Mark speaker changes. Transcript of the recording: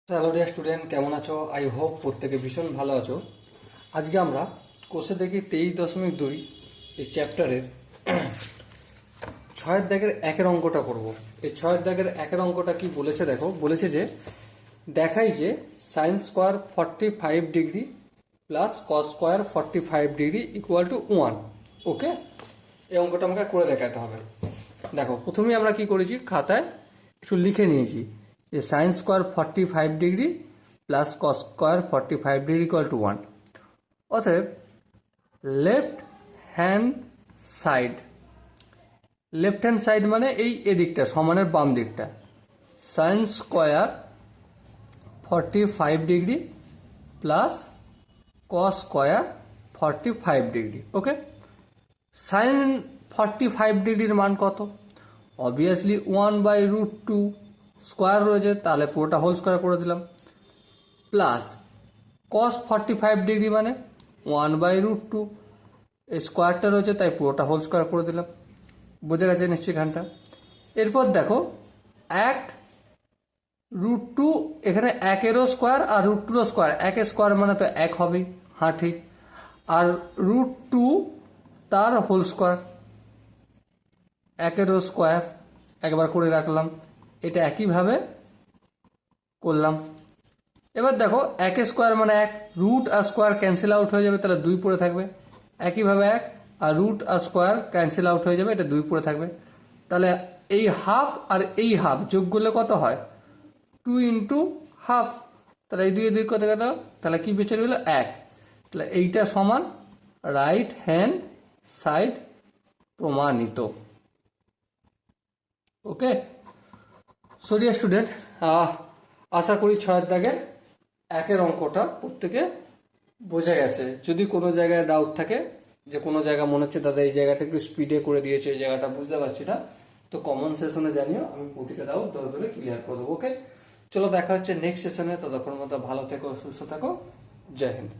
Speaker 1: Hello dear student, কেমন আছো? I hope প্রত্যেকে ভীষণ ভালো আছো। আজকে আমরা কোষে দেখি 23.2 এই চ্যাপ্টারের ছয়ের দাগের একের অঙ্কটা করব। এই ছয়ের দাগের একের অঙ্কটা কি বলেছে দেখো, বলেছে যে দেখাই যে sine square 45 degree plus cos square 45 degree equal to 1। ওকে, এই অঙ্কটা আমাকে করে দেখাতে হবে। দেখো, প্রথমেই আমরা কি করেছি, খাতায় একটু লিখে নিয়েছি যে sine square 45 degree plus cos square 45 degree equal to 1। অতএব left hand side, left hand side মানে এই এদিকটা, সমানের বাম দিকটা, sine square 45 degree plus cos square 45 degree. Okay, sine 45 ডিগ্রির মান কত? অবভিয়াসলি 1/√2 স্কোয়ার রয়েছে, তাহলে পুরোটা হোল স্কোয়ার করে দিলাম, প্লাস কস 45 ডিগ্রি মানে 1/√2, এই স্কোয়ারটা রয়েছে তাই পুরোটা হোল স্কোয়ার করে দিলাম। বোঝা গেছে নিশ্চয়ই এখানটা। এরপর দেখো, 1√2, এখানে 1-এরও স্কোয়ার আর √2-রও স্কোয়ার, 1-এর স্কোয়ার মানে তো 1 হবেই, হ্যাঁ ঠিক, আর √2 তার হোল স্কোয়ার, 1-এরও স্কোয়ার একবার করে রাখলাম, এটা একইভাবে করলাম। এবার দেখো, 1-এর স্কোয়ার মানে 1, রুট আর স্কোয়ার ক্যান্সেল আউট হয়ে যাবে, তাহলে 2 পড়ে থাকবে, একইভাবে 1 আর রুট আর স্কোয়ার ক্যান্সেল আউট হয়ে যাবে, এটা 2 পড়ে থাকবে। তাহলে এই হাফ আর এই হাফ যোগ করলে কত হয়? 2 ইন্টু হাফ, তাহলে এই 2 কত গেল, তাহলে কি বেঁচে রইল? 1। তাহলে এইটা সমান রাইট হ্যান্ড সাইড প্রমাণিত। ওকে, সো ডিয়ার স্টুডেন্ট, আশা করি ছয়ের দাগের একের অঙ্কটা প্রত্যেকে বোঝা গেছে। যদি কোনো জায়গায় ডাউট থাকে, যে কোনো জায়গা মনে হচ্ছে দাদা এই জায়গাটা একটু স্পিডে করে দিয়েছে, এই জায়গাটা বুঝতে পারছি না, তো কমন সেশনে জানিও, আমি প্রতিটা ডাউট ধরে ধরে ক্লিয়ার করে দেবো। ওকে, চলো দেখা হচ্ছে নেক্সট সেশনে। ততক্ষণ মতো ভালো থেকো, সুস্থ থাকো, জয় হিন্দ।